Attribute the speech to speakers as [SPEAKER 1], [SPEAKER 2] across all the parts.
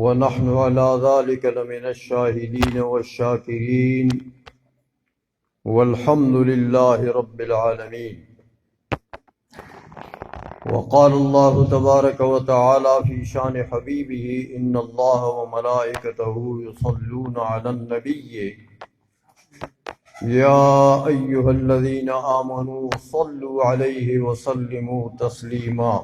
[SPEAKER 1] ونحن على ذلك لمن الشاهدين والشاكرين والحمد لله رب العالمين. وقال الله تبارك وتعالى في شان حبيبه إن الله وملائكته يصلون على النبي يا أيها الذين آمنوا صلوا عليه وسلموا تسليما.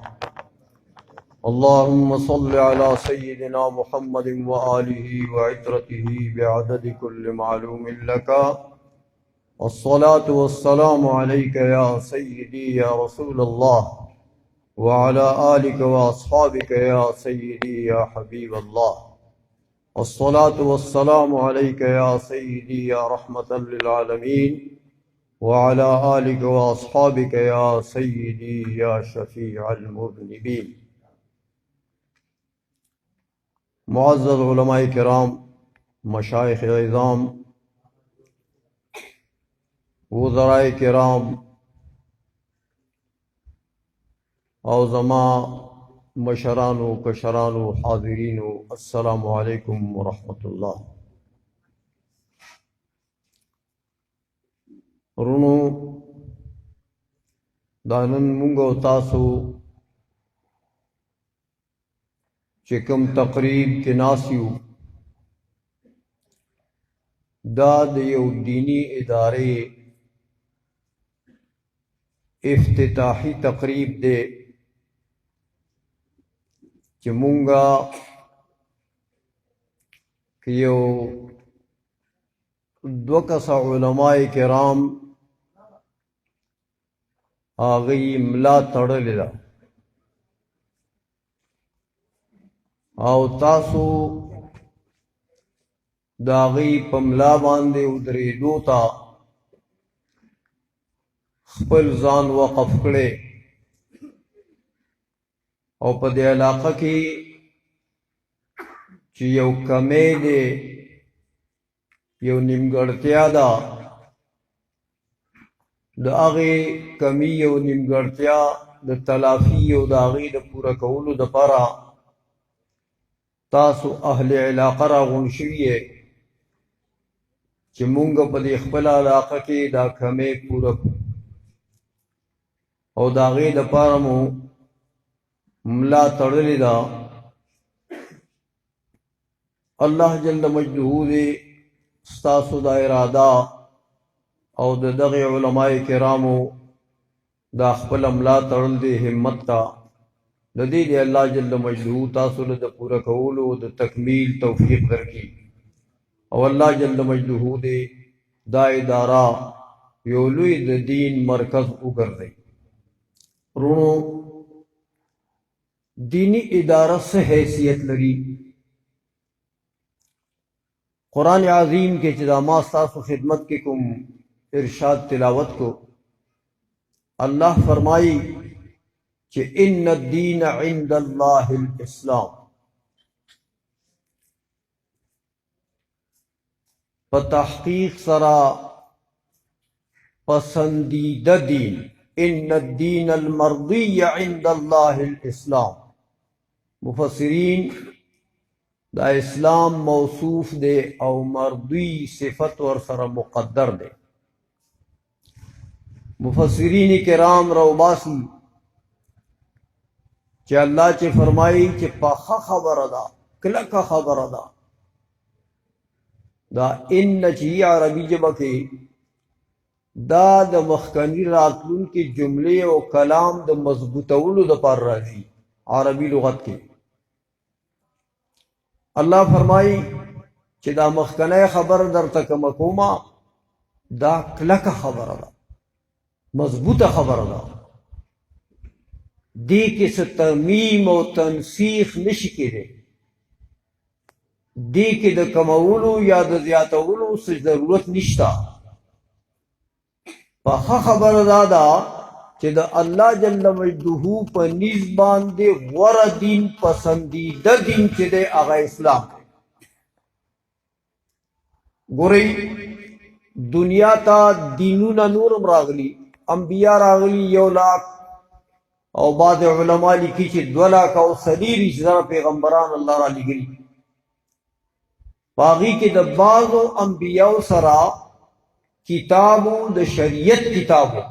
[SPEAKER 1] اللهم صل على سيدنا محمد وآله وعترته بعدد كل معلوم لك. الصلاة والسلام عليك يا سيدي يا رسول الله وعلى آلك وأصحابك يا سيدي يا حبيب الله. الصلاة والسلام عليك يا سيدي يا رحمة للعالمين وعلى آلك وأصحابك يا سيدي يا شفيع المذنبين. معزز علماء کرام، مشایخ عظام، وزراء کرام او زما مشرانو کشرانو حاضرینو، السلام علیکم ورحمۃ اللہ. رونو دا نن مونږ او تاسو چې کوم تقریب کې ناست یو، دا د یو دینی ادارې افتتاحي تقریب دی چې مونږه که یو دو کسه علماء کرام هغوی ملا تړلې ده او تاسو د هغوی په ملا باندې ودرېدو ته خپل ځان وقف کړی او په دې علاقه کې چې یو کمی دی، یو نیمګړتیا ده، د هغې کمی یو نیمګړتیا د تلافي او د هغې د پوره کولو دپاره تاسو اهل علاقه راغونډ شوي یې چې مونږ په دې خپله علاقه کې دا کمی پوره کړو او د هغې دپاره مو ملا تړلې ده. الله جل مجده دې ستاسو دا اراده او د دغې علماء کرامو دا خپله ملا تړل دې همت ته د دې دی الله جل مجده تاسو له د پوره کولو د تکمیل توفیق درکړي او الله جل مجده دې دا اداره یو لوی د دین مرکز وګرځوي. رونو، دینی اداره څه حیثیت لري؟ قرآن عظیم کې چې دا ما ستاسو خدمت کې کوم ارشاد تلاوت کو، الله فرمائی کہ ان الدین عند اللہ الاسلام. بتحقیق سرا پسندیدہ دین، ان الدین المرضی عند اللہ الاسلام. مفسرین دا اسلام موصوف دے او مرضی صفت ور سرا مقدر دے. مفسرین کرام روباسی چې الله چې فرمایي چې پخه خبره ده، کلکه خبره ده، دا ان چې عربي ژبه کې دا د مخکني راتلونکي جملې او کلام د مضبوطولو دپاره راځي. عربي لغت کې الله فرمایي چې دا مخکنی خبر درته کومه کومه دا کلکه خبره ده، مضبوطه خبره ده، دی کې څه ترمیم او تنسیخ نشي کېدی، دی کې د کمولو یا د زیاتولو څه ضرورت نشته. پخه خبره دا ده چې د الله جل مجده په نیز باندې غوره دین، پسندیده دین چې دی هغه اسلام. ګورئ، دنیا ته دینونه نورم راغلي، انبیا راغلي 1 لاک او بعض علماء لیکي چې 2 لاک او 30 زره پیغمبران الله را لګري. پاغي کې د بعضو انبیاء سره کتابو د شریعت کتابو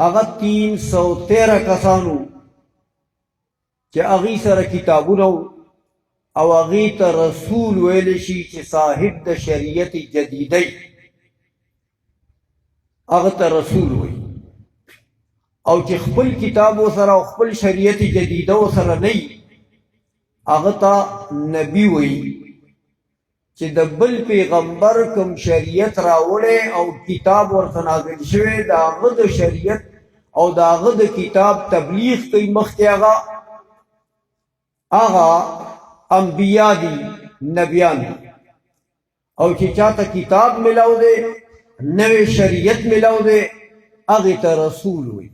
[SPEAKER 1] هغه 313 کسانو چې هغې سره کتابونه او هغې ته رسول ویلی شي چې صاحب د شریعت جدیدی هغه ته رسول وي او چې خپل کتابو سره او خپل شریعت جدیده سره نه هغه ته نبی وي چې د بل پیغمبر کوم شریعت راوړی او کتاب ورته نازل شوی د هغه د شریعت او د هغه د کتاب تبلیغ کوي مخکې هغه انبیاء دي نبیان دي او چې چاته کتاب ملاو دی نوې شریعت ملاو دی هغې ته رسول وي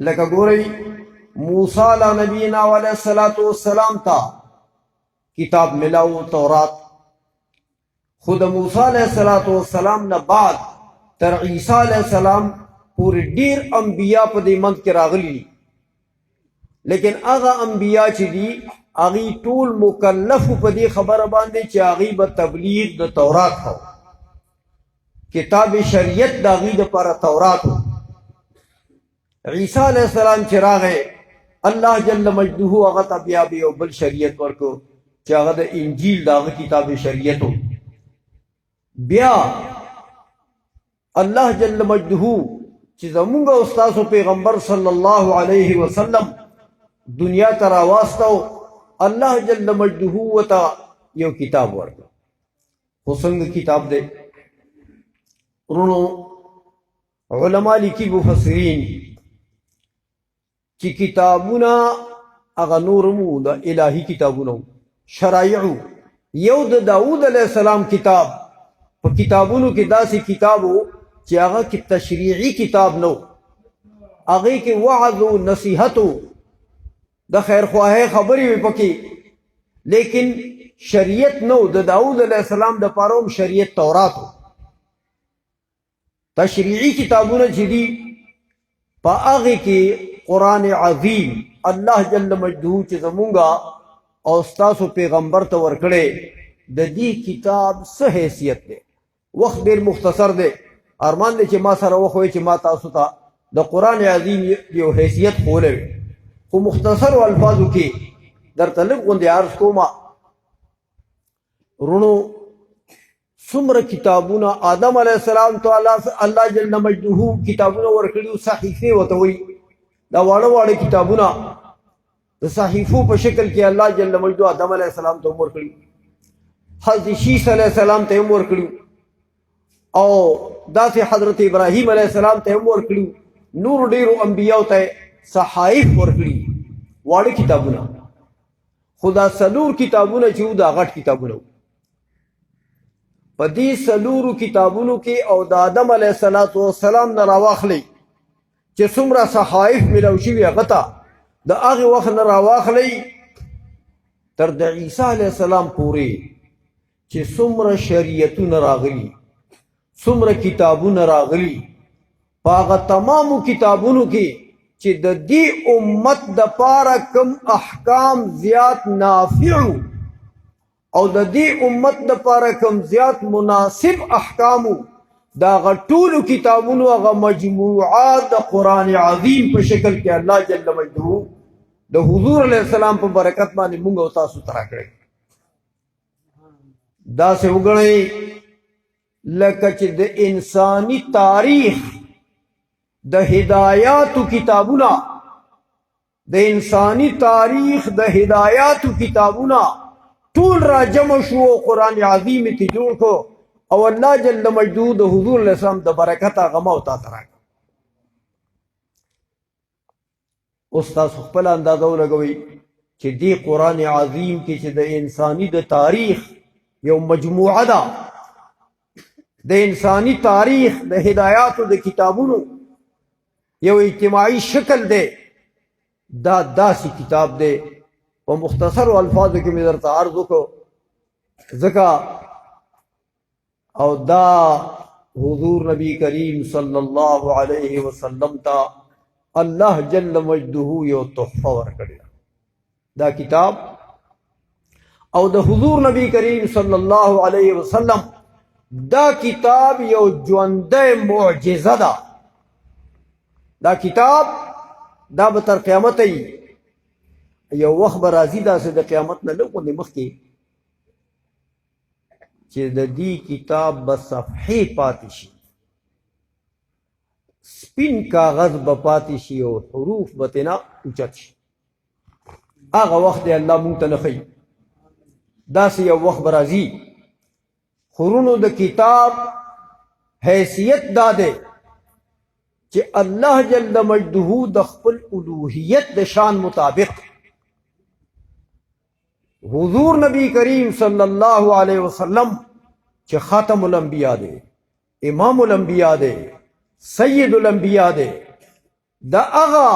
[SPEAKER 1] لکه ګورئ موسی علیه نبینا علیه الصلاة والسلام ته کتاب ملاو تورات خو د موسی علیه الصلاة والسلام نه بعد تر عیسی علیه السلام پورې ډیر انبیاء په دې منځ کې راغلي دي لیکن هغه انبیاء چې دي هغې ټول مکلف په دې خبره باندې چې هغې به تبلیغ د تورات کو کتاب شریعت د هغې دپاره تورات و عیسی علیه السلام چې راغی الله جل مجده هغه ته بیا یو بل شریعت ورکو چې هغه د انجیل د هغه کتاب شریعت و بیا الله جل مجده چې زمونږ او ستاسو پیغمبر صلی الله علیه وسلم دنیا ته راواستو الله جل مجده ورته یو کتاب ورکړ خو څنګه کتاب دی ورونو علما لیکي مفسرین چې کتابونه هغه نور مو د الهي کتابونه شرایعو یو د داود علیه السلام کتاب په کتابونو کې داسې کتاب و چې هغه کې تشریعي کتاب نو هغې کې وعظ و نصیحت و د خیرخواهۍ خبرې وې پکې لیکن شریعت نو د داود علیه السلام دپاره هم شریعت تورات و تشریعي کتابونه چې دي په هغې کې قرآن عظیم الله جل مجده چې زمونږه او ستاسو پیغمبر ته ورکړی د دې کتاب څه حیثیت دی وخت ډېر مختصر دی ارمان دی چې ما سره وخوئ چې ما تاسو ته د قرآن عظیم یو حیثیت ښوولی وي خو مختصرو الفاظو کې درته لږ غوندې عرض کومه رونو څومره کتابونه آدم علیه السلام ته الله جل مجده کتابونه ورکړي صحیفې ورته وایي دا واړه واړه کتابونه د صحیفو په شکل کې الله جل مجده آدم علیه السلام ته هم ورکړي حضرت شیس علیه السلام ته هم ورکړي او داسې حضرت ابراهیم علیه السلام ته هم ورکړي نور ډیرو انبیاو ته صحائف ورکړي واړه کتابونه خو دا څلور کتابونه چې وو دا غټ کتابونه وو په دې څلورو کتابونو کې او د آدم علیه السلام نه راواخلئ چې څومره صحائف ملو شوي هغه ته د هغې وخت نه راواخلئ تر د عیسی علیه السلام پورې چې څومره شریعتونه راغلي څومره کتابونه راغلي په هغه تمامو کتابونو کې چې د دې امت دپاره کوم احکام زیات نافعو او د دې امت دپاره کوم زیات مناسب احکامو دا هغه ټولو کتابونو هغه مجموعات د قرآن عظیم په شکل کې الله جل مجده د حضور علیه السلام په برکت باندې مونږ او تاسو ته راکړی داسې وګڼئ لکه چې د انساني تاریخ د هدایاتو کتابونه د انساني تاریخ د هدایاتو کتابونه ټول را جمع شو قرآن عظیم ته جوړ کو او الله جل مجده د حضور علیه السلام د برکت هغه ما او تا ته راکړه اوس تاسو خپله اندازه ولګوئ چې دې قرآن عظیم کې چې د انساني د تاریخ یو مجموعه ده د انساني تاریخ د هدایاتو د کتابونو یو اجتماعي شکل دی دا داسې کتاب دی په مختصرو الفاظو کې مې درته عرض وکړو ځکه او دا حضور نبی کریم صلی الله علیه وسلم ته الله جل مجده یو تحفه ورکړې دا کتاب او د حضور نبی کریم صلی الله علیه وسلم دا کتاب یو ژوندی معجزه ده. دا کتاب دا به تر قیامته یو وخت به راځي داسې د قیامت نه لږ غوندې مخکې چې د دې کتاب به صفحې پاتې شي، سپین کاغذ به پاتې شي او حروف به ترې نه اوچت شي. هغه وخت دی الله مونږ ته نه ښیي. داسې یو وخت به راځي. خورونو د کتاب حیثیت دا دی چې الله جل مجده د خپل الوهیت د شان مطابق حضور نبی کریم صلی الله علیه وسلم چې خاتم الانبیاء دی، امام الانبیاء دی، سید الانبیاء دی، دا هغه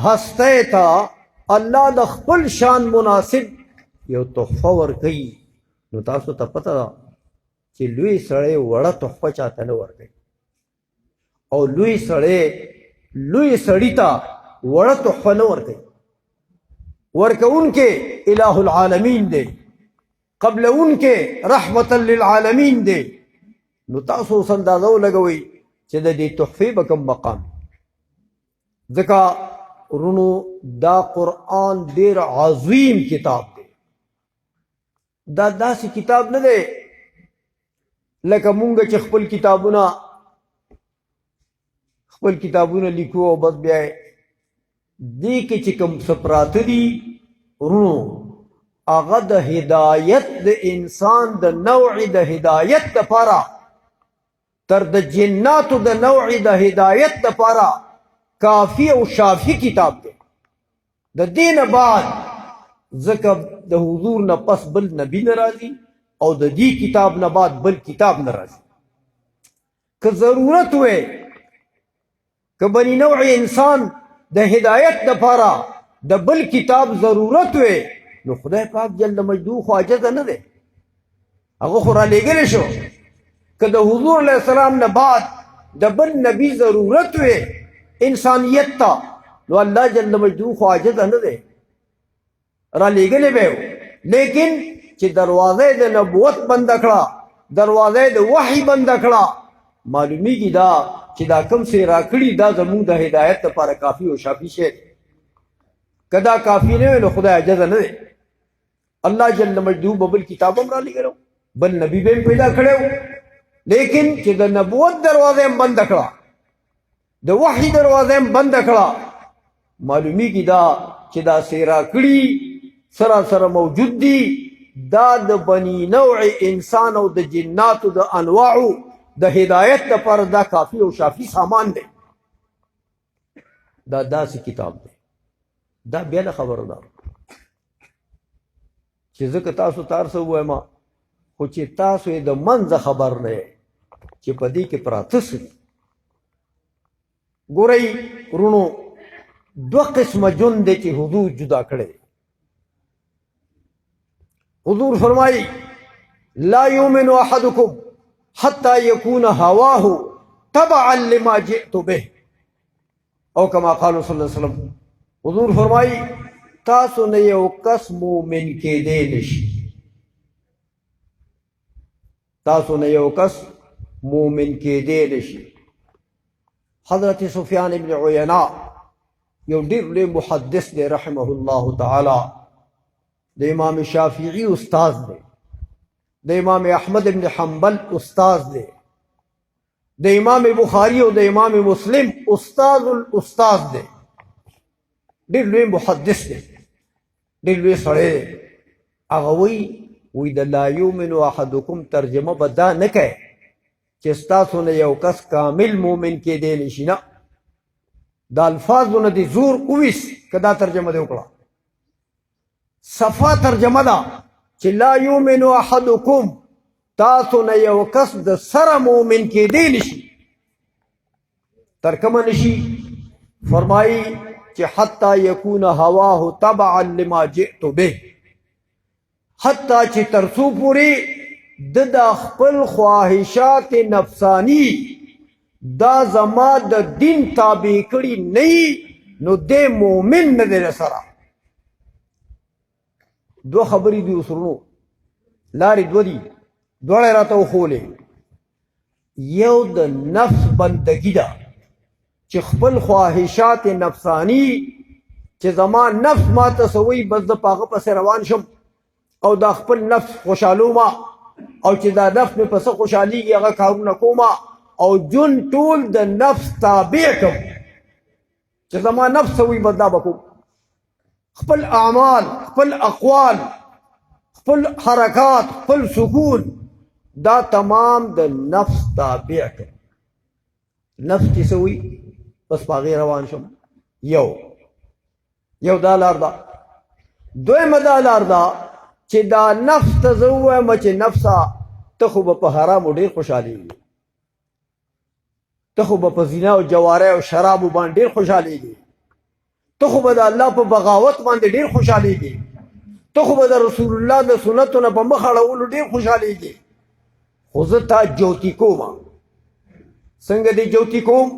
[SPEAKER 1] هستی ته الله د خپل شان مناسب یو تحفه ورکوي. نو تاسو ته پته ده چې لوی سړی وړه تحفه چاته نه ورکوي، او لوی سړی ته وړه تحفه نه ورکوي. ورکوونکې الہ العالمین دی، قبلوونکې رحمتا للعالمین دی. نو تاسو اوس اندازه ولګوئ چې د دې تحفې به کوم مقام. ځکه ورونو دا قرآن ډېر عظیم کتاب دی. دا داسې کتاب نه دی لکه مونږ چې خپل کتابونه لیکو او بس بیا دې کې چې کوم څه پراته دي ورونو هغه د هدایت د انسان د نوع د هدایت دپاره تر د جناتو د نوع د هدایت دپاره کافی او شافی کتاب دی. د دې نه بعد ځکه د حضور نه پس بل نبی نه راځي او د دې کتاب نه بعد بل کتاب نه راځي. که ضرورت وی که بنی نوع انسان د هدایت دپاره د بل کتاب ضرورت وی نو خدای پاک جل مجدو خو عاجزه نه دی، هغه خو رالیږلی شو. که د حضور علیه السلام نه بعد د بل نبی ضرورت وی انسانیت ته نو الله جل مجدو خو عاجزه نه دی، رالیږلی به یو. لیکن چې دروازه د نبوت بنده کړه، دروازه د وحی بنده کړه، معلومیږي دا چې دا کوم څه راکړي دا زموږ د هدایت لپاره کافي او شافي شی دی. که دا کافي نه وي نو خدای عاجزه نه دی. الله جل مجدو به بل کتاب هم رالیږلی، بل نبی به هم پیدا کړی، لیکن چې د نبوت دروازه هم بنده کړه، د وحی دروازه هم بنده کړه، معلومیږي دا چې دا څه راکړي سره موجود دي دا د بنی نوع انسان او د جناتو د انواعو د هدایت لپاره دا کافی او شافی سامان دی. دا داسې کتاب دی. دا بیا د خبره ده چې ځکه تاسو ته هر څه ووایم خو چې تاسو یې د منځه خبر نه یې چې په دې کې پراته څه دي. ګورئ ورونو دوه قسمه ژوند دی چې حضور جدا کړی. حضور فرمائی لا یؤمن احدکم حتی یکون هواه تبعا لما جئت به، او کما قال صلی اللہ علیہ وسلم. حضور فرمائی تاسو نه یو کس مومن کېدی نشي، تاسو نه یو کس مومن کېدی نشي. حضرت سفیان ابن عیینہ یو ډېر لوی محدث دی رحمه الله تعالی، د امام شافعی استاذ دی، د امام احمد ابن حنبل استاذ دی، د امام بخاری او د امام مسلم استاذ الاستاذ دی. ډېر لوی محدث دی، ډېر لوی سړی دی. هغه وی د لا یؤمن احدکم ترجمه به دا نه کوي چې ستاسو نه یو کس کامل مومن کېدی نشي، نه، دا الفاظو نه دې زور وویست که دا ترجمه دې وکړه. صفا ترجمه ده چې لا یؤمن احدکم تاسو نه یو کس د سره مومن کېدی نشي. تر کومه نشي؟ فرمایي چې حتی یکون هواه تبعا لما جئت به، حتی چې تر څو پورې د خپل خواهشات نفسانی دا زما د دین تابع کړي نه نو د مومن نه دی سره. دو خبرې دي وسرونو لارې دو دي دواړه راته وښولې یو د نفس بندگی ده چې خپل خواهشات نفسانی چې زما نفس ما ته سوی بس د پاغه پسې روان شم او دا خپل نفس خوشحالو ما او چې دا نفس مې پسې خوشحالېږي هغه کارونه کومه او جون ټول د نفس تابع کم چې زما نفس سوی بس دا به کوم خپل اعمال خپل اقوال خپل حرکات خپل سکون دا تمام د نفس تابع کم نفس چې سوی بس پاغې روان شم یو دا لار ده دویمه دا لار ده چې دا نفس ته زه ووایم چې نفسه ته خو به په حرامو ډېر خوشحالېږي ته خو به په زنا او جوارۍ او شرابو باندې ډېر خوشحالېږي ته خو به د الله په بغاوت باندې ډېر خوشحالېږي ته خو به د رسول الله د سنتو نه په مخ اړولو ډېر خوشحالېږي خو زه تا جوتي کومه څنګه دې جوتي کوم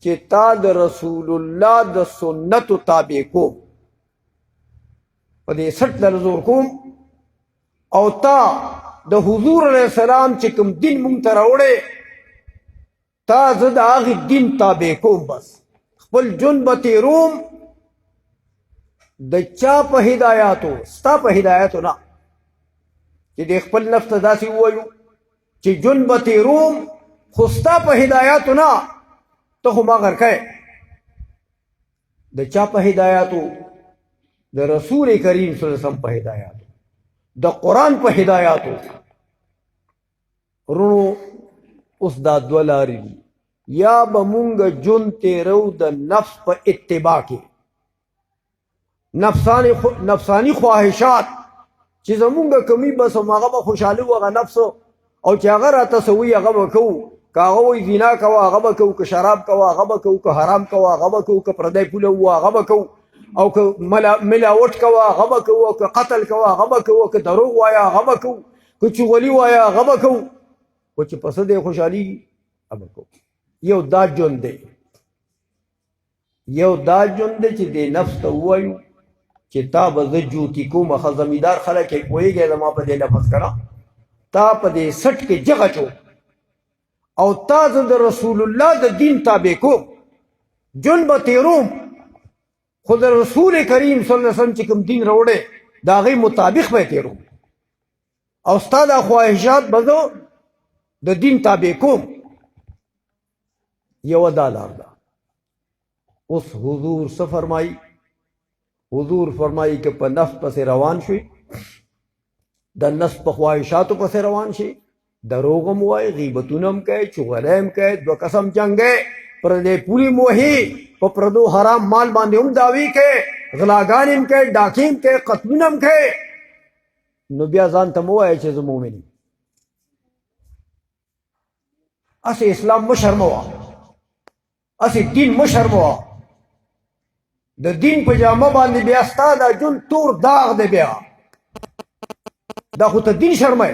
[SPEAKER 1] چې تا د رسول الله د سنتو تابع کوم په دې سټ در زور کوم او تا د حضور علیه السلام چې کوم دین مونږ ته راوړی تا زه د هغې دین تابع کوم بس خپل ژوند به تېروم د چا په هدایاتو ستا په هدایاتو نه چې د خپل نفس ته داسې ووایو چې ژوند به تېروم خو ستا په هدایاتو نه ته خو ما غرقی د چا په هدایاتو د رسول کریم صلی الله علیه وسلم په هدایاتو د قرآن په هدایاتو ورونو اوس دا دوه لارې دي یا به مونږ ژوند تېرو د نفس په اتباع کې نفسانی خواهشات چې زمونږ کمی بس هغه به خوشحالي وو هغه نفس او چې هغه راته څه وایي هغه به کوو که هغه وایي زنا کوه هغه به کوو که شراب کوه هغه به کوو که حرام کوه هغه به کوو که پردی پوله وو هغه به کوو او که ملاوټ کوه هغه به کوو او که قتل کوه هغه به کوو که دروغ وایه هغه به کوو که چغلي وایه هغه به کوو خو چې پسه دی خوشحالېږي هغه به کوو یو دا ژوند دی چې دې نفس ته ووایو چې تا به زه جوتي کومه ښه زمیندار خلک یې پوهېږی زما په دې لفظ کړه تا په دې سټ کې جغه چو او تا زه د رسول الله د دین تابع کوم ژوند به تېروم خو د رسول کریم صلی الله علیه وسلم چې کوم دین راوړی د هغې مطابق به یې تېروم او ستا دا خواهشات به زه د دین تابع کوم یوه دا لار ده اوس حضور څه فرمایي حضور فرمایي که په نفس پسې روان شوي د نفس په خواهشاتو پسې روان شي دروغ هم وایي غیبتونه هم کوي چغلۍ هم کوي دوه قسم جنګی پردی پولي هم وهي په پردو حرام مال باندې هم دعوی کوي غلاګانې هم کوي ډاکې هم کوي قتلونه هم کوي نو بیا ځان ته مه وایه چې زه مؤمن یم هسې اسلام مه شرموه هسې دین مه شرموه د دین په جامه باندې بیا ستا دا ژوند تور داغ دی بیا دا خو ته دین شرموې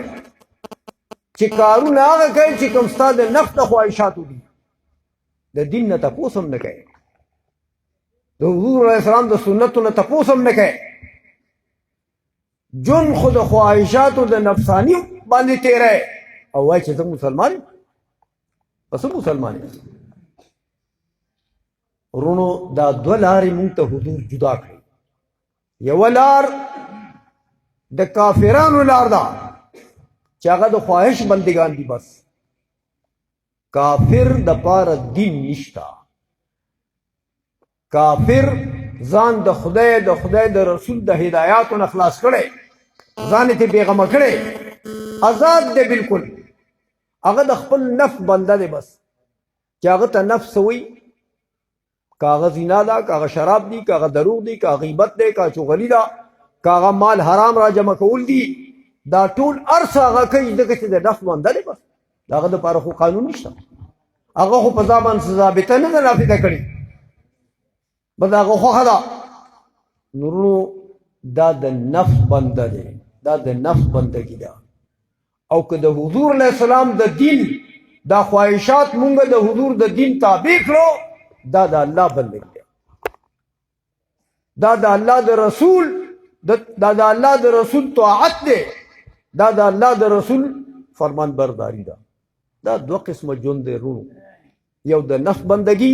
[SPEAKER 1] چې کارونه هغه کوي چې کوم ستا د نفس د خواهشاتو دي د دین نه تپوس هم نه کوي د حضور علیه السلام د سنتو نه تپوس هم نه کوي ژوند خو د خواهشاتو د نفسانی باندې تېری او وایي چې زه مسلمان یم پس مسلمان یم ورونو دا دوه لارې مونږ ته حضور جدا کړي یوه لار د کافرانو لار ده چې هغه د خواهش بندگان دي بس کافر د پاره دین نشته کافر ځان د خدای د رسول د هدایاتو نه خلاص کړی ځان یې بېغمه کړی آزاد دی بلکل هغه د خپل نفس بنده دی بس چې هغه ته نفس وایي که هغه زنا ده که هغه شراب دي که هغه دروغ دي که غیبت دی که چغلي ده که هغه مال حرام را جمع کول دي دا ټول هر څه هغه کوي ځکه چې د نفس بنده دی بس د هغه دپاره خو قانون نشته هغه خو په ځا باندې ضابطه نه ده نافظه کړې بس هغه خوښه ده نورو دا د نفس بنده دی دا د نفس بندگی ده او که د حضور علیه السلام د دین دا خواهشات مونږ د حضور د دین تابع کړو دا د الله بندگی ده دا د الله د رسول دا د الله د رسول طاعت دی، دا د الله د رسول فرمان برداری ده. دا دوه قسمه ژوند دی رونو، یو د نفس بندگی،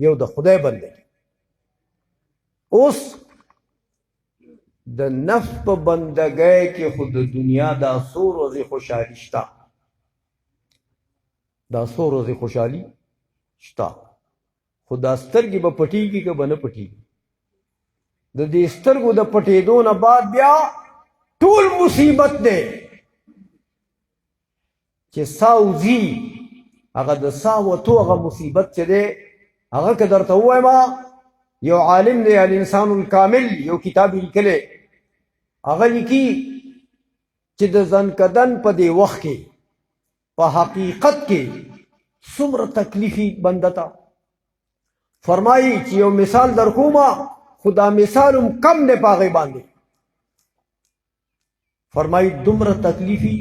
[SPEAKER 1] یو د خدای بندگی. اوس د نفس په بندګۍ کې خو د دنیا دا څو ورځې خوشحالي شته، دا څو ورځې خوشحالي شته، خو دا سترګې به پټېږي که به نه پټېږي. د دې سترګو د پټېدو نه بعد بیا ټول مصیبت دی چې سا وځي، هغه د سا وتو هغه مصیبت چې دی هغه که درته ووایم، یو عالم دی الانسان الکامل یو کتاب لیکلی، هغه لیکي چې د زنکدن په دې وخت کې په حقیقت کې څومره تکلیفي بنده ته. فرمایي چې یو مثال در کومه، خو دا مثال هم کم دی په هغې باندې. فرمایي دومره تکلیفي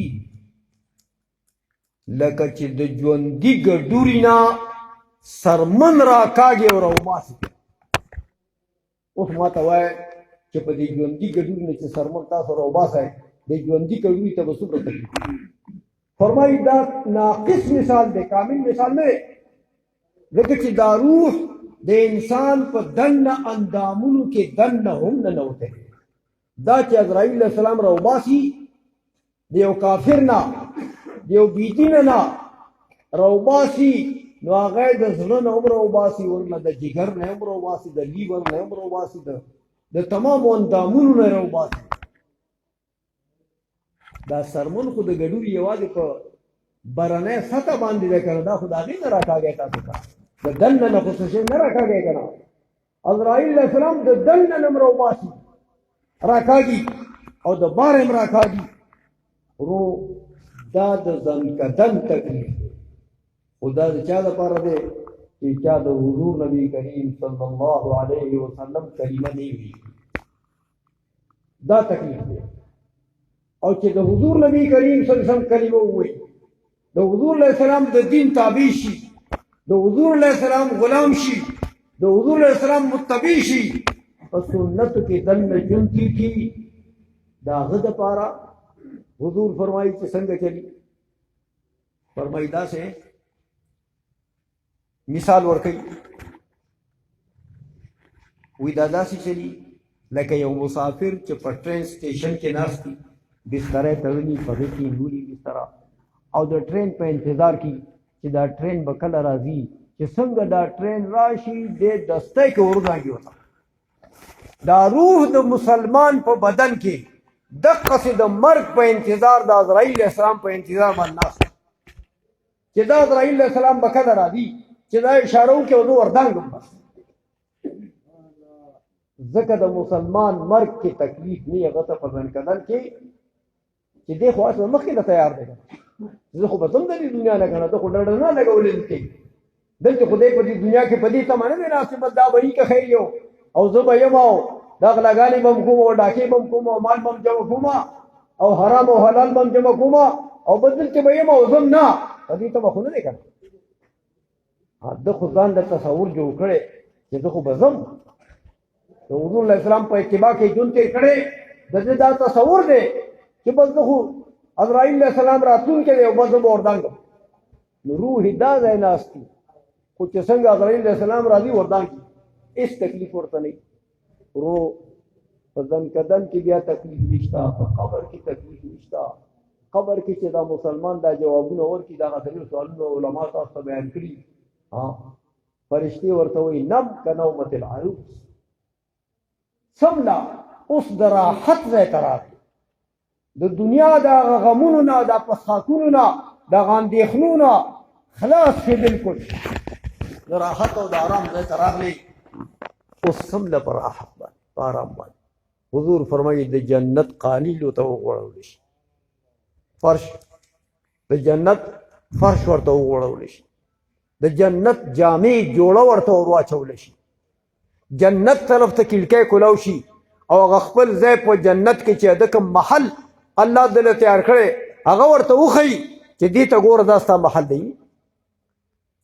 [SPEAKER 1] لکه چې د ژوندي ګډوري نه سرمن راکاږي او راوباسي. اوس ما ته وایه چې په دې ژوندي ګډوري نه چې سرمن تاسو راوباسئ، د ژوندي ګډوري ته به څومره تکلیف. فرمایي دا ناقص مثال دی، کامل مثال نه دی، ځکه چې دا روح د انسان په دننه اندامونو کې دننه هم ننوتی. دا چې عزرائیل علیه السلام راوباسي د یو کافر نه، د یو بېدینه نه راوباسي، نو هغه د زړه نه هم راوباسي، ورنه د جګر نه هم راوباسي، د لیور نه هم راوباسي، د تمامو اندامونو نه راوباسي. دا سرمن خو د ګډوري یوازې په برنۍ سطح باندې دی که نه، دا خو د هغې نه راکاږی تاسو ته، د دننه نه خو څه شی نه راکاږی که نه. عزرائیل علیه السلام د دننه نه هم راوباسي، راکاږي او د بار هم راکاږي. ورو دا د زنکدن تکلیف دی، خو دا د چا دپاره دی چې چا د حضور نبي کریم صلی الله علیه وسلم کلمه نه وي، دا تکلیف دی. او چې د حضور نبی کریم صلی الله علیه وسلم کلمه ووایي، د حضور علیه السلام د دین تابع شي، د حضور علیه السلام غلام شي، د حضور علیه السلام متبع شي، په سنتو کې دننه ژوند کېږي. د هغه دپاره حضور فرمایي چې څنګه چلی. فرمایي داسې مثال ورکوي، وایي دا داسې چلی لکه یو مسافر چې په ټرین سټیشن کې ناست وي، بستره تړلي، په هغې کې نیولي بستره، او د ټرین په انتظار کې چې دا ټرین به کله راځي، چې څنګه دا ټرین راشي دې دستی کې ورځاږي ورته. دا روح د مسلمان په بدن کې دقسې د مرګ په انتظار د عزرائیل علیه السلام په انتظار باندې ناست، چې دا عزرائیل علیه السلام به کله راځي، چې دا اشاره وکړي او زه وردانګم بس. ځکه د مسلمان مرګ کې تکلیف نه هغه ته په زنکدن کې چې دی خو اصلا مخکې نه تیار دی، زه خو به ځم د دې دنیا نه که نه، ته خو ډډه نه لګولې دلته دلته خدای په دې دنیا کې په دې تمه نه دی ناست چې بس دا به یي که خیر یو او زه به یم او دا غلاګانې به م کوم او ډاکې به م کوم او مال به م جمع کوم او حرام او حلال به م جمع کوم او بس دلته به یم او ځم نه، په دې تمه خو نه دی که نه. ده خو ځان د تصور جوړ کړی چې زه خو به ځم، د حضور علیه السلام په اتباع کې ژوند تېر کړی، د ده دا تصور دی چې بس زه خو عزرائیل علیه السلام راتلونکی دی او بس زه به وردانګم. نو روح یې دا ځای ناست وي، خو چې څنګه عزرائیل علیه السلام راځي وردانګي، هېڅ تکلیف ورته نه وي. ورو په زنکدن کې بیا تکلیف نشته، په قبر کې تکلیف نشته. قبر کې چې دا مسلمان دا جوابونه ورکړي، دا غتلي سوالونه علما تاسو ته بیان کړي، فرشتې ورته وایي نم که نومة العروس، سمله اوس د راحت ځای ته راغلی، د دنیا د هغه غمونو نه، د پسخاکونو نه، د هغه اندېښنو نه خلاص شي، بلکل د راحت او د آرام ځای ته راغلی. اوس سمله په راحت باندې، په آرام باندې. حضور فرمایي د جنت قالیلو ته وغوړولی شي، فرش د جنت فرش ورته وغوړولی شي، د جنت جامې جوړه ورته ور واچولی شي، جنت طرف ته کړکۍ کولاو شي، او هغه خپل ځای په جنت کې چې د کوم محل الله دله تیار کړی هغه ورته وښیي چې دې ته ګوره دا ستا محل دی.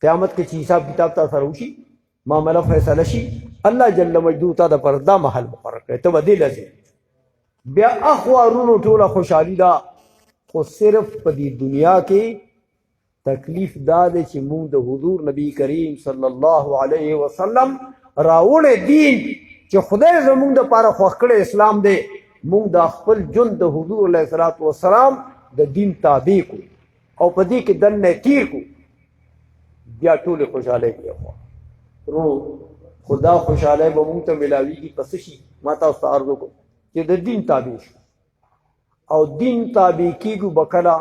[SPEAKER 1] قیامت کې چې حساب کتاب تا سره وشي، معامله فیصله شي، الله جل مجدو تا د پر دا محل مقرر کړی، ته به دې له ځې. بیا اخوارونو ټوله خوشحالي ده، خو صرف په دې دنیا کې تکلیف دا دی چې مونږ د حضور نبی کریم صلی الله علیه وسلم راوړی دین چې خدای زمونږ دپاره خوښ کړی اسلام دی، مونږ د خپل ژوند د حضور علیه الصلاة والسلام د دین تابع کو او په دې کې دننه تیر کو، بیا ټولې خوشحالۍ بیا خو دا خوشحالۍ به مونږ ته ملاویږي په څه شي؟ ما تاسو ته عرض وکړو چې د دین تابع شو، او دین تابع کیږو به کله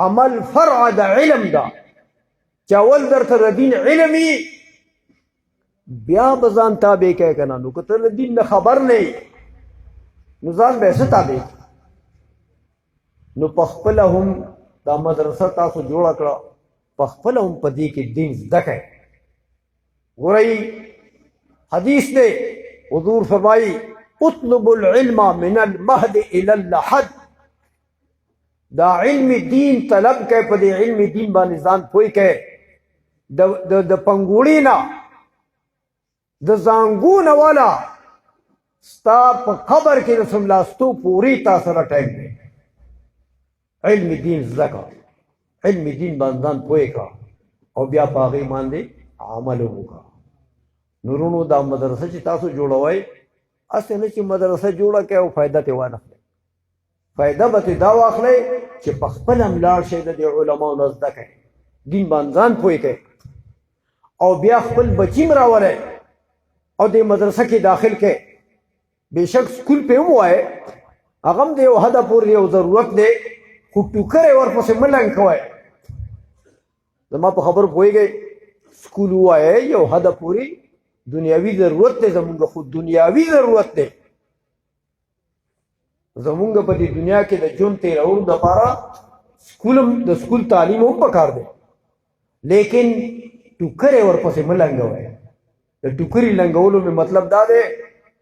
[SPEAKER 1] عمل فرع د علم ده، چې اول درته د دین علمي بیا به ځان تابع کوې که نه. نو که ته د دین نه خبر نه یې نو ځان به یې څه تابع کړي؟ نو پخپله هم دا مدرسه تاسو جوړه کړه، پخپله هم په دې کې دین زده کړئ. ګورئ حدیث دی، حضور فرمایي اطلب العلم من المهد الى اللحد، دا علم دین طلب کړئ، په دې علم دین باندې ځان پوه کړئ، د پنګوړي نه د زانګونه والا ستا په قبر کې د څملاستو پورې تا سره ټایم دی. علم دین زده کړه، علم دین باندې ځان پوه کړه او بیا په هغې باندې عمل وکړه. نورونو دا مدرسه چې تاسو جوړوئ هسې نه چې مدرسه جوړه کړئ او فایده ترې وانخلئ، فایده به ترې دا واخلئ چې په خپله هم لاړ شئ د دې علماو نه زده کړئ، دین باندې ځان پوه کړئ او بیا خپل بچي هم راولئ او دې مدرسه کې داخل کړئ. بېشک سکول پې هم وایئ، هغه هم د یو حده پورې یو ضرورت دی، خو ټوکرې ورپسې مه لنګ کوئ. زما په خبرو پوهېږئ، سکول ووایئ یو حده پورې دنیاوي ضرورت دی زمونږ، خو دنیاوي ضرورت دی زمونږ په دې دنیا کې د ژوند تېرولو دپاره سکول هم د سکول تعلیم هم پکار دی، لیکن ټوکرې ورپسې مه لنګوئ. د ټوکرې لنګولو مې مطلب دا دی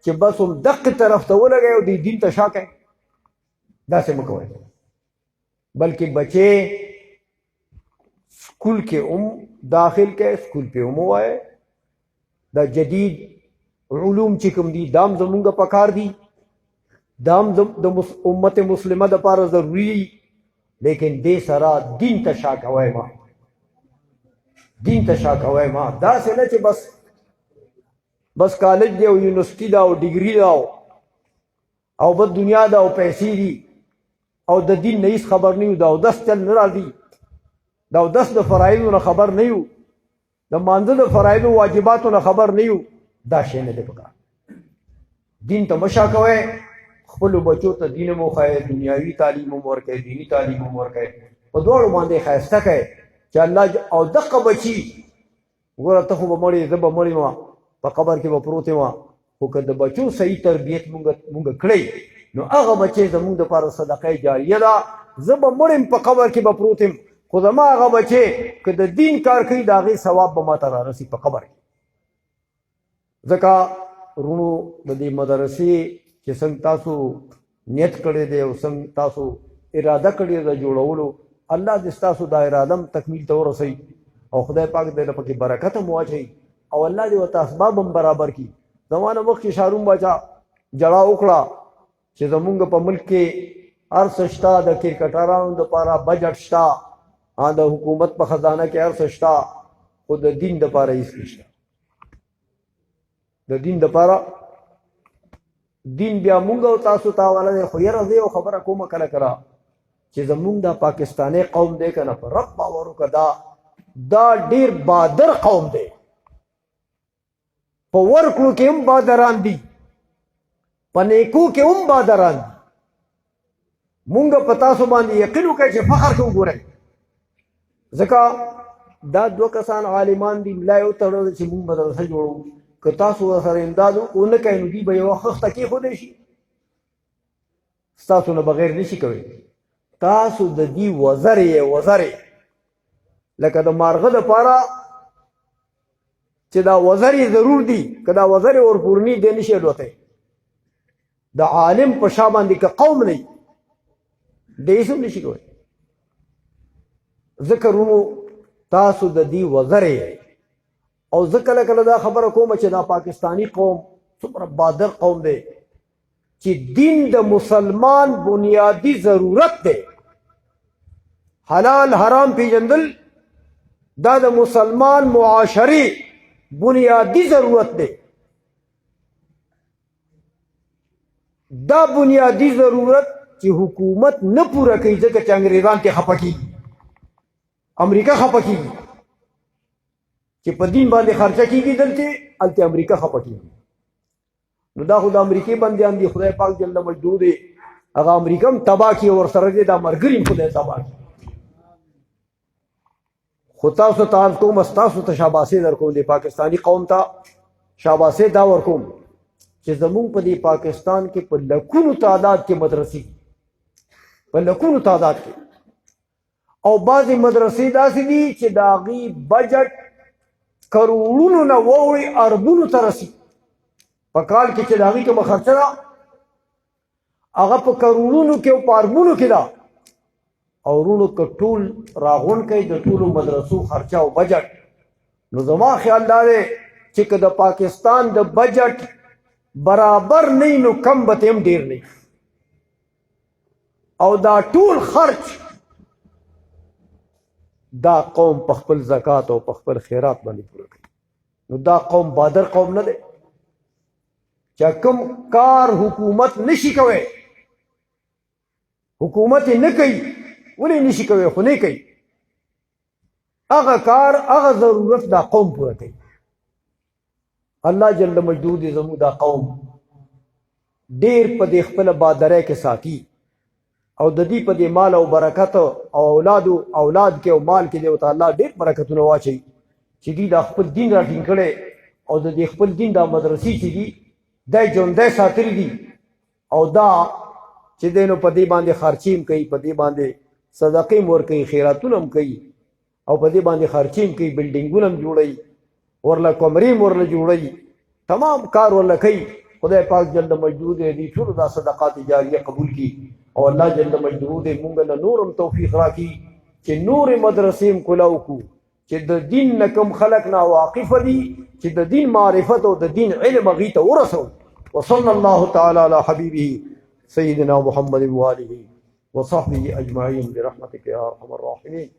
[SPEAKER 1] چې بس هم دقې طرف ته ولګئ او دې دین ته شا کئ، داسې مه کوئ. بلکې بچې سکول کې هم داخل کئ، سکول پې هم ووایئ دا جدید علوم چې کوم دي دا هم زمونږ پکار دي، دا هم د امت مسلمه دپاره ضروري دي، لیکن دې سره دین ته شا کوئ ما، دین ته شا کوئ ما. داسې نه چې بس کالج دی او یونیورسټي ده او ډګري ده او بس دنیا ده او پیسې دي او د دین نه هېڅ خبر نه یو، د اودس چل نه راځي، د اودس د فرایضو نه خبر نه یو، د مانځه د فرایضو واجباتو نه خبر نه یو، دا شی نه دی پکار. دین ته مه شا کوئ، خپلو بچو ته دین هم وښایئ، دنیاوي تعلیم هم ورکئ، دیني تعلیم هم ورکئ، په دواړو باندې ښایسته کئ چې الله او دقه بچي ګوره ته خو به مړې زه به مړ یم په قبر کې به پروت یم، خو که د بچو صحیح تربیت مونږ کړئ نو هغه بچې زمونږ دپاره صدقه جاریه ده. زه به مړ یم په قبر کې به پروت یم، خو زما هغه بچې که د دین کار کوي د هغې ثواب به ما ته رارسي په قبر کې. ځکه ورونو د دې مدرسې چې څنګه تاسو نیت کړی دی او څنګه تاسو اراده کړې ده جوړولو، الله دې ستاسو دا اراده هم تکمیل ته ورسوي او خدای پاک دې پکې برکت هم واچوي او الله دې ورته اسباب هم برابر کړي. زما نه مخکې شاروم باچا جړه وکړه چې زمونږ په ملک کې هر څه شته، د کرکټرانو دپاره بجټ شته، د حکومت په خزانه کې هر څه شته، خو د دین دپاره هېڅ نشته. د دین دپاره دین بیا مونږ او تاسو ته حواله دی. خو یاره زه یو خبره کومه کله کله چې زمونږ دا پاکستانی قوم دی که نه، په رب باور وکړه دا ډېر بادر قوم دی، په ورکړو کې هم بادران دي، په نیکو کې هم بادران دي. مونږ په تاسو باندې یقین وکړئ چې فخر کوو. ګورئ ځکه دا دوه کسان عالمان دي، ملا یې وتړله چې مونږ مدرسه جوړوو، که تاسو ورسره امداد ونه کوئ نو دوی به یوه خښته کېښودی شي، ستاسو نه بغیر نشي کوئ. تاسو د دې وزرې یې وزرې لکه د مارغه دپاره چې دا وزرې ضرور دي، که دا وزرې ورپورني دی نشي الوتی. د عالم په شا باندې که قوم نه وي دی هېڅ هم نشي کوی. ځکه ورونو تاسو د دې وزرې یئ او زه کله کله دا خبره کوم چې دا پاکستانی قوم څومره بادر قوم دی چې دین د مسلمان بنیادی ضرورت دی. حلال حرام پیژندل دا د مسلمان معاشري بنیادی ضرورت دی. دا بنیادی ضرورت چې حکومت نه پوره کوي ځکه چې انګریزان ته خفه کیږي، امریکا خفه کیږي چې په دین باندې خرچه کیږي، دلته هلته امریکا خفه کیږي. نو دا خو د امریکې بندیان دي، خدای پاک جل مجدود هغه امریکا هم تباه کړي او ورسره دې دا ملګري هم خدای تباه کړي. خو تاسو ته عرض کوم، ستاسو ته شاباسي درکوم، د پاکستاني قوم ته شاباسي دا ورکوم چې زمونږ په دې پاکستان کې په لکونو تعداد کې مدرسې، په لکونو تعداد کې، او بعضې مدرسې داسې دي چې د هغې بجټ کروڑونو نه واوړي اربونو ته رسي. په کال کې چې د هغې کومه خرچه ده هغه په کروڑونو کې او په اربونو کې ده. او ورونو که ټول راغونډ کوي د ټولو مدرسو خرچه او بجټ، نو زما خیال دا دی چې که د پاکستان د بجټ برابر نه نو کم به هم ډیر نه، او دا ټول خرچ دا قوم په خپل زکات او په خپل خیرات باندې پوره کوي. نو دا قوم بادر قوم نه دی چې کوم کار حکومت نشي کوي، حکومت نه کوي. ولې نشي کوي؟ خو نه کوي. هغه کار هغه ضرورت دا قوم پوره کوي. الله جل مجدود زموږ دا قوم ډیر په دې خپل بادرۍ کې ساتي، او د دې په دې مال او برکت او اولاد کې او مال کې دی تعالی ډیر برکتونه واچي چې دې د خپل دین راټینګ کړي، او د دې خپل دین د مدرسې چې دي دا ژوندی ساتلي دي، او دا چې دی نو په دې باندې خرچیم کوي، په دې باندې صدقې هم ورکوي، خیراتونه هم کوي، او په دې باندې خرچیم کوي، بلډینګونه هم جوړوي، ورله کمرې هم ورله جوړوي، تمام کار ورله کوي. خدای پاک جل مجدود دې ټولو دا صدقات جاریه قبول کړي، او الله جل مجدود موږ له نور هم توفیق راکړي چې نور مدرسې هم کلاو کړو، چې د دین نه کوم خلک ناواقفه دي چې د دین معرفت او د دین علم هغې ته ورسوو. وصلی الله تعالی علی حبیبه سیدنا محمد وآله وصحبه اجمعین برحمتک یا ارحم الراحمین.